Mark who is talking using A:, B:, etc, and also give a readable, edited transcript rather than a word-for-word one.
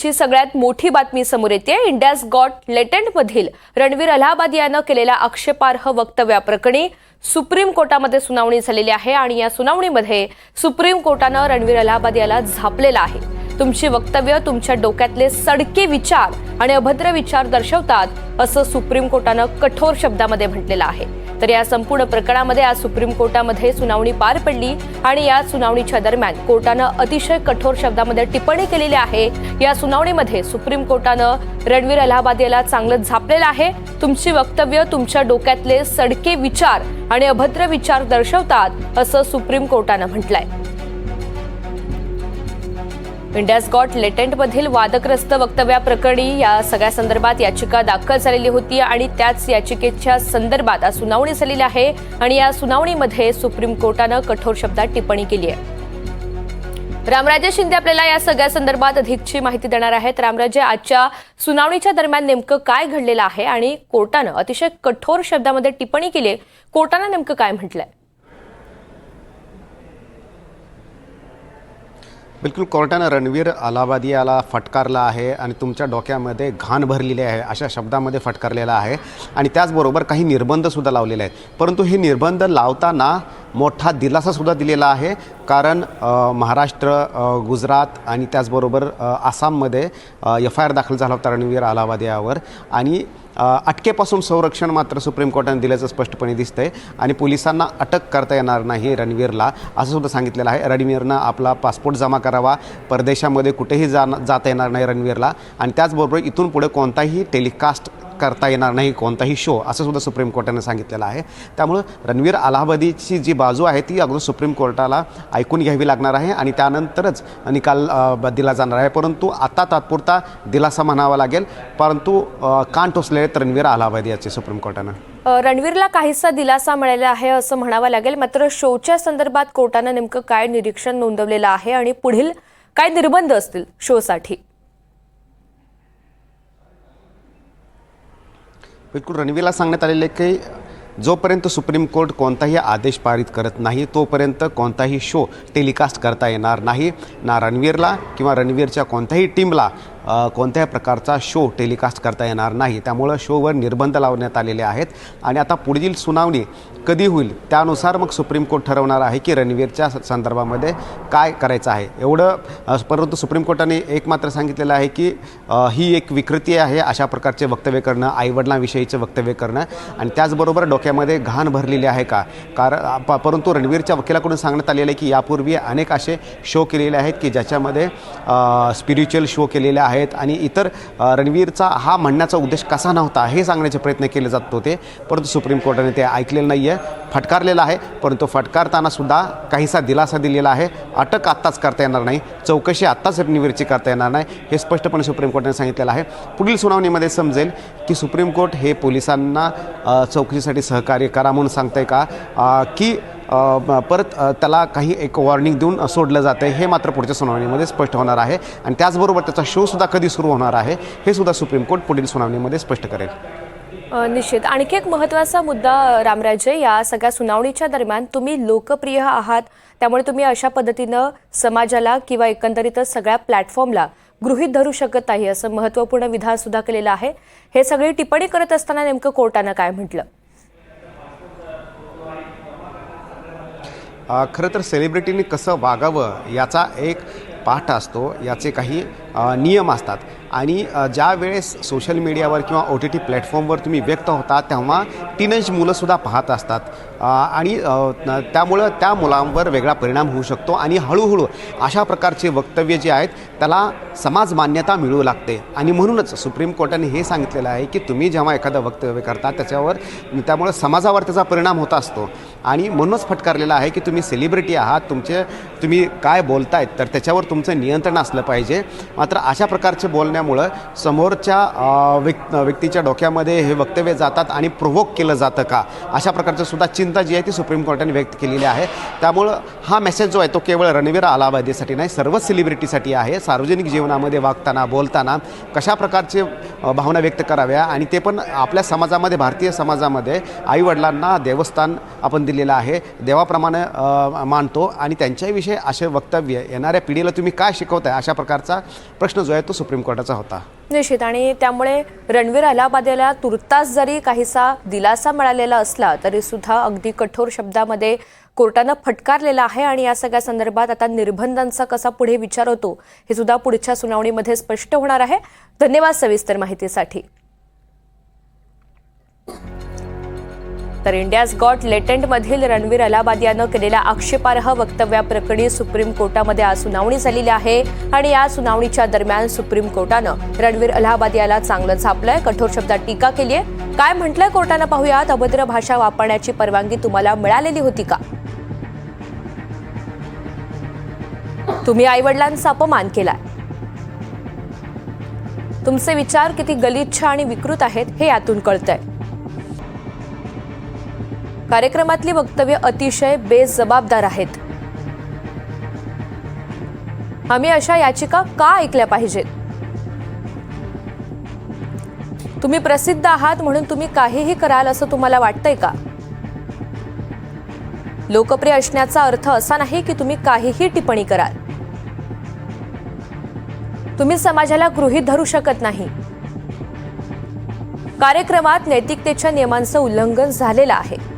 A: ची सगळ्यात मोठी बातमी समोर येते। इंडियाज गॉट टॅलेंटमधील रणवीर अलाहाबादी यानं केलेल्या आक्षेपार्ह वक्तव्याप्रकरणी सुप्रीम कोर्टामध्ये सुनावणी झालेली आहे आणि या सुनावणीमध्ये सुप्रीम कोर्टानं रणवीर अलाहाबादी याला झापलेलं आहे। तुमची वक्तव्य तुमच्या डोक्यातले सडके विचार आणि अभद्र विचार दर्शवतात असं सुप्रीम कोर्टानं कठोर शब्दामध्ये म्हटलेलं आहे। तर या संपूर्ण प्रकरणामध्ये आज सुप्रीम कोर्टामध्ये सुनावणी पार पडली आणि या सुनावणीच्या दरम्यान कोर्टानं अतिशय कठोर शब्दामध्ये टिप्पणी केलेली आहे। या सुनावणीमध्ये सुप्रीम कोर्टानं रणवीर अलाहाबादी याला चांगलं झापलेलं आहे। तुमची वक्तव्य तुमच्या डोक्यातले सडके विचार आणि अभद्र विचार दर्शवतात असं सुप्रीम कोर्टानं म्हटलंय। इंडियाज गॉट टॅलेंटमधील वादग्रस्त वक्तव्याप्रकरणी या सगळ्या संदर्भात याचिका दाखल झालेली होती आणि त्याच याचिकेच्या संदर्भात आज सुनावणी झालेली आहे आणि या सुनावणीमध्ये सुप्रीम कोर्टानं कठोर शब्दात टिप्पणी केली आहे। रामराजे शिंदे आपल्याला या सगळ्या संदर्भात अधिकची माहिती देणार आहेत। रामराजे, आजच्या सुनावणीच्या दरम्यान नेमकं काय घडलेलं आहे आणि कोर्टानं अतिशय कठोर शब्दामध्ये टिप्पणी केली, कोर्टानं नेमकं काय म्हटलंय?
B: बिल्कुल, कोर्टानं रणवीर अलाहाबादी याला फटकारला आहे आणि तुमच्या डोक्यामध्ये घाण भरलेली आहे अशा शब्दामध्ये फटकारलेला आहे आणि त्याचबरोबर काही निर्बंधसुद्धा लावलेले आहेत। परंतु हे निर्बंध लावताना मोठा दिलासासुद्धा दिलेला आहे, कारण महाराष्ट्र, गुजरात आणि त्याचबरोबर आसाममध्ये FIR दाखल झाला होता रणवीर अलाहाबादी यावर आणि अटकेपासून संरक्षण मात्र सुप्रीम कोर्टाने दिल्याचं स्पष्टपणे दिसतंय आणि पोलिसांना अटक करता येणार नाही रणवीरला, असं सुद्धा सांगितलेलं आहे। रणवीरनं आपला पासपोर्ट जमा करावा, परदेशामध्ये कुठेही जाता येणार नाही रणवीरला आणि त्याचबरोबर इथून पुढे कोणताही टेलिकास्ट करता येणार नाही, कोणताही शो, असं सुद्धा सुप्रीम कोर्टाने सांगितलेलं आहे। त्यामुळं रणवीर अलाहाबादीची जी बाजू आहे ती अगोदर सुप्रीम कोर्टाला ऐकून घ्यावी लागणार आहे आणि त्यानंतरच निकाल दिला जाणार आहे। परंतु आता तात्पुरता दिलासा म्हणावा लागेल, परंतु कान टोचले रणवीर अलाहाबादी याचे सुप्रीम कोर्टानं।
A: रणवीरला काहीसा दिलासा मिळाला आहे असं म्हणावं लागेल, मात्र शोच्या संदर्भात कोर्टानं नेमकं काय निरीक्षण नोंदवलेलं आहे आणि पुढील काय निर्बंध असतील शोसाठी?
B: बिल्कुल, रणवीरला सांगण्यात आलेले की जोपर्यंत सुप्रीम कोर्ट कोणताही आदेश पारित करत नाही तोपर्यंत कोणताही शो टेलिकास्ट करता येणार नाही, ना रणवीरला किंवा रणवीरच्या कोणत्याही टीमला कोणत्याही प्रकारचा शो टेलिकास्ट करता येणार नाही। त्यामुळं शोवर निर्बंध लावण्यात आलेले आहेत आणि आता पुढील सुनावणी कधी होईल त्यानुसार मग सुप्रीम कोर्ट ठरवणार आहे की रणवीरच्या संदर्भामध्ये काय करायचं आहे एवढं। परंतु सुप्रीम कोर्टाने एक मात्र सांगितलेलं आहे की ही एक विकृती आहे अशा प्रकारचे वक्तव्य करणं, आईवडिलांविषयीचे वक्तव्य करणं आणि त्याचबरोबर डोक्यामध्ये घाण भरलेली आहे का, कारण परंतु रणवीरच्या वकिलाकडून सांगण्यात आलेलं आहे की यापूर्वी अनेक असे शो केलेले आहेत की ज्याच्यामध्ये स्पिरिच्युअल शो केलेले आहेत आणि इतर रणवीरचा हा म्हणण्याचा उद्देश कसा नव्हता हे सांगण्याचे प्रयत्न केले जात होते, परंतु सुप्रीम कोर्टाने ते ऐकलेलं नाही आहे, फटकारलेला आहे। परंतु फटकारताना सुद्धा काहीसा दिलासा दिलेला आहे, अटक आत्ताच करता येणार नाही, चौकशी आत्ताच रणवीरची करता येणार नाही, हे स्पष्टपणे सुप्रीम कोर्टाने सांगितलेलं आहे। पुढील सुनावणीमध्ये समजेल की सुप्रीम कोर्ट हे पोलिसांना चौकशीसाठी सहकार्य करा म्हणून सांगतंय का की परत त्याला काही एक वॉर्निंग देऊन सोडलं जातं आहे, हे मात्र पुढच्या सुनावणीमध्ये स्पष्ट होणार आहे आणि त्याचबरोबर त्याचा शोसुद्धा कधी सुरू होणार आहे हे सुद्धा सुप्रीम कोर्ट पुढील सुनावणीमध्ये स्पष्ट करेल।
A: निश्चित। आणखी एक महत्त्वाचा मुद्दा रामराजे, या सगळ्या सुनावणीच्या दरम्यान तुम्ही लोकप्रिय आहात, त्यामुळे तुम्ही अशा पद्धतीनं समाजाला किंवा एकंदरीतच सगळ्या प्लॅटफॉर्मला गृहीत धरू शकत नाही असं महत्त्वपूर्ण विधान सुद्धा केलेलं आहे। हे सगळी टिप्पणी करत असताना नेमकं कोर्टानं काय म्हटलं?
B: खरं तर सेलिब्रिटींनी कसं वागावं याचा एक पाठ असतो, याचे काही नियम असतात आणि ज्या वेळेस सोशल मीडियावर किंवा OTT प्लॅटफॉर्मवर तुम्ही व्यक्त होता तेव्हा टीनेज मुलंसुद्धा पाहत असतात आणि त्यामुळं त्या मुलांवर वेगळा परिणाम होऊ शकतो आणि हळूहळू अशा प्रकारचे वक्तव्य जे आहेत त्याला समाज मान्यता मिळू लागते आणि म्हणूनच सुप्रीम कोर्टाने हे सांगितलेलं आहे की तुम्ही जेव्हा एखादं वक्तव्य करता त्यामुळे समाजावर त्याचा परिणाम होत असतो आणि म्हणूनच फटकारलेला आहे की तुम्ही सेलिब्रिटी आहात, तुम्ही काय बोलतायत तर त्याच्यावर तुमचं नियंत्रण असलं पाहिजे। मात्र अशा प्रकारचे बोलण्यामुळं समोरच्या व्यक्तीच्या डोक्यामध्ये हे वक्तव्य जातात आणि प्रोव्होक केलं जातं का, अशा प्रकारचं सुद्धा चिंता जी आहे ती सुप्रीम कोर्टाने व्यक्त केलेली आहे। त्यामुळं हा मेसेज जो आहे तो केवळ रणवीर अलाहाबादीसाठी नाही, सर्वच सेलिब्रिटीसाठी आहे। सार्वजनिक जीवनामध्ये वागताना बोलताना कशा प्रकारचे भावना व्यक्त कराव्या आणि ते पण आपल्या समाजामध्ये, भारतीय समाजामध्ये आईवडिलांना देवस्थान आपण दिलेला आहे, देवाप्रमाणे मानतो आणि त्यांच्याविषयी असे वक्तव्य येणाऱ्या पिढीला तुम्ही काय शिकवताय, अशा प्रकारचा प्रश्न जो आहे तो सुप्रीम कोर्टाचा होता.
A: निश्चित. आणि त्यामुळे रणवीर अलाहाबादी याला तुर्तास जरी काहीसा दिलासा मिळालेला असला तरी सुद्धा अगदी कठोर शब्दामध्ये कोर्टानं फटकारलेला आहे. आणि या सगळ्या संदर्भात आता निर्बंधांचा कसा पुढे विचार होतो हे सुद्धा पुढच्या सुनावणीमध्ये स्पष्ट होणार आहे. धन्यवाद सविस्तर माहितीसाठी. तर इंडियाज गॉट लेटंटमधील रणवीर अलाहाबादी यानं केलेल्या आक्षेपार्ह वक्तव्याप्रकरणी सुप्रीम कोर्टामध्ये आज सुनावणी झालेली आहे. आणि या सुनावणीच्या दरम्यान सुप्रीम कोर्टानं रणवीर अलाहाबादी याला चांगलं झापलंय, कठोर शब्दात टीका केली आहे. काय म्हटलंय कोर्टानं पाहूयात. अभद्र भाषा वापरण्याची परवानगी तुम्हाला मिळालेली होती का? तुम्ही आईवडिलांचा अपमान केलाय. तुमचे विचार किती गलिच्छ आणि विकृत आहेत हे यातून कळतंय. कार्यक्रमातली वक्तव्य अतिशय बेजबाबदार आहेत. आम्ही अशा याचिका का ऐकल्या पाहिजेत? तुम्ही प्रसिद्ध आहात म्हणून तुम्ही काहीही कराल असं तुम्हाला वाटतंय का? लोकप्रिय असण्याचा अर्थ असा नाही की तुम्ही काहीही टिप्पणी कराल. तुम्ही समाजाला गृहीत धरू शकत नाही. कार्यक्रमात नैतिकतेच्या नियमांचं उल्लंघन झालेलं आहे.